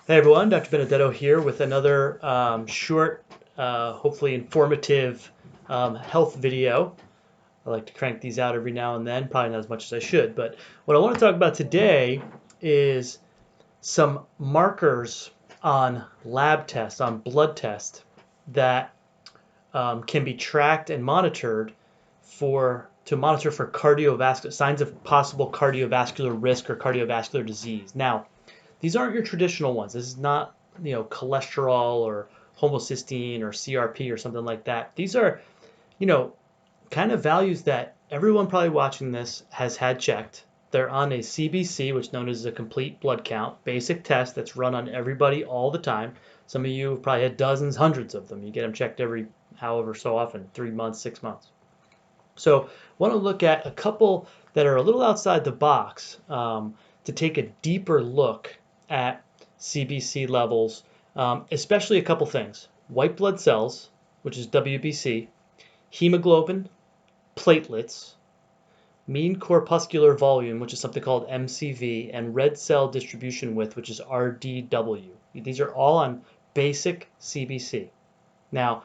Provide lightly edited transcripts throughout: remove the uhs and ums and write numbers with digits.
Hey everyone, Dr. Benedetto here with another short, hopefully informative health video. I like to crank these out every now and then, probably not as much as I should, but what I want to talk about today is some markers on lab tests, on blood tests that can be tracked and monitored to monitor for cardiovascular signs of possible cardiovascular risk or cardiovascular disease. Now, these aren't your traditional ones. This is not, cholesterol or homocysteine or CRP or something like that. These are, you know, kind of values that everyone probably watching this has had checked. They're on a CBC, which is known as a complete blood count, basic test that's run on everybody all the time. Some of you have probably had dozens, hundreds of them. You get them checked every however so often, 3 months, 6 months. So I want to look at a couple that are a little outside the box to take a deeper look at CBC levels, especially a couple things. White blood cells, which is WBC, hemoglobin, platelets, mean corpuscular volume, which is something called MCV, and red cell distribution width, which is RDW. These are all on basic CBC. Now,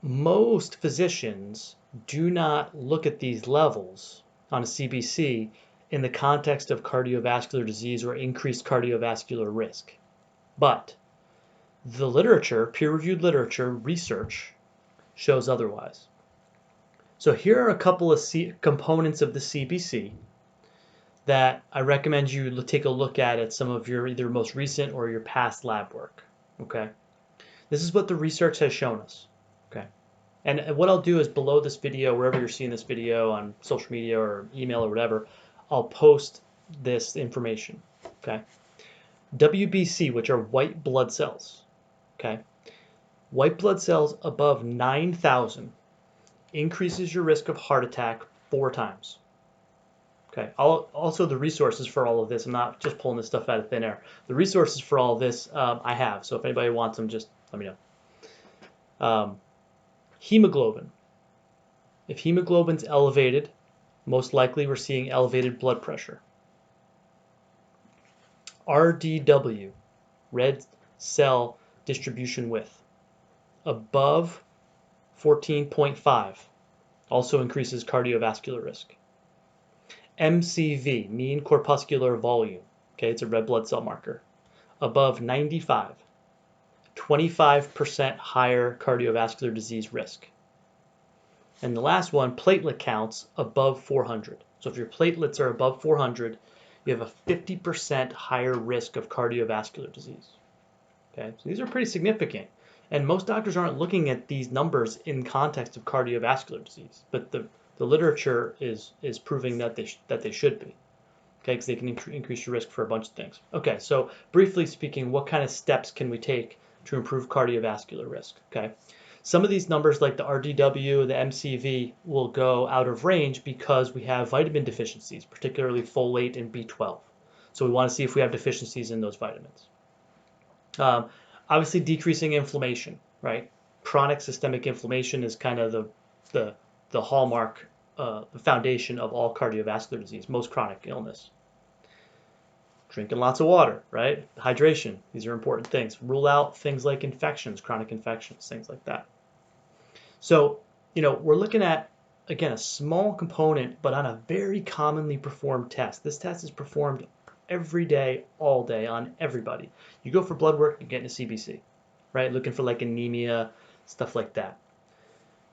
most physicians do not look at these levels on a CBC in the context of cardiovascular disease or increased cardiovascular risk. But the literature, peer-reviewed literature, research shows otherwise. So here are a couple of components of the CBC that I recommend you take a look at some of your either most recent or your past lab work. Okay, this is what the research has shown us. Okay. And what I'll do is below this video, wherever you're seeing this video on social media or email or whatever, I'll post this information. Okay. WBC, which are white blood cells. Okay. White blood cells above 9,000 increases your risk of heart attack 4 times. Okay. Also, the resources for all of this, I'm not just pulling this stuff out of thin air. The resources for all of this I have. So if anybody wants them, just let me know. Hemoglobin. If hemoglobin's elevated, most likely we're seeing elevated blood pressure. RDW, red cell distribution width, above 14.5 also increases cardiovascular risk. MCV, mean corpuscular volume, okay, it's a red blood cell marker, above 95, 25% higher cardiovascular disease risk. And the last one, platelet counts above 400. So if your platelets are above 400, you have a 50% higher risk of cardiovascular disease. Okay, so these are pretty significant. And most doctors aren't looking at these numbers in context of cardiovascular disease, but the literature is proving that they should be. Okay, because they can increase your risk for a bunch of things. Okay, so briefly speaking, what kind of steps can we take to improve cardiovascular risk? Okay, some of these numbers like the RDW, the MCV will go out of range because we have vitamin deficiencies, particularly folate and B12. So we want to see if we have deficiencies in those vitamins. Obviously decreasing inflammation, right? Chronic systemic inflammation is kind of the hallmark, the foundation of all cardiovascular disease, most chronic illness. Drinking lots of water, right? Hydration, these are important things. Rule out things like infections, chronic infections, things like that. So, we're looking at, again, a small component, but on a very commonly performed test. This test is performed every day, all day, on everybody. You go for blood work, you're getting a CBC, right? Looking for like anemia, stuff like that.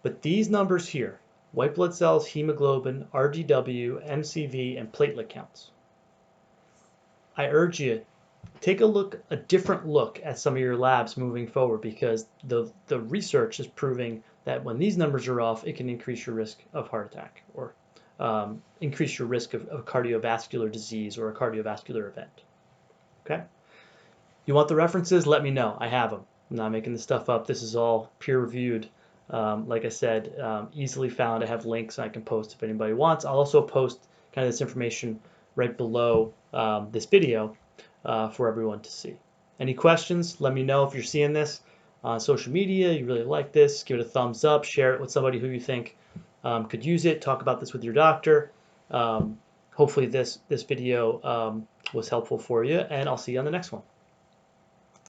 But these numbers here, white blood cells, hemoglobin, RDW, MCV, and platelet counts, I urge you, take a different look at some of your labs moving forward, because the research is proving that when these numbers are off, it can increase your risk of heart attack or increase your risk of cardiovascular disease or a cardiovascular event. Okay? You want the references? Let me know. I have them. I'm not making this stuff up. This is all peer-reviewed. Like I said, easily found. I have links I can post if anybody wants. I'll also post kind of this information right below this video for everyone to see. Any questions? Let me know if you're seeing this on social media, you really like this, give it a thumbs up, share it with somebody who you think could use it, talk about this with your doctor. Hopefully this video was helpful for you, and I'll see you on the next one.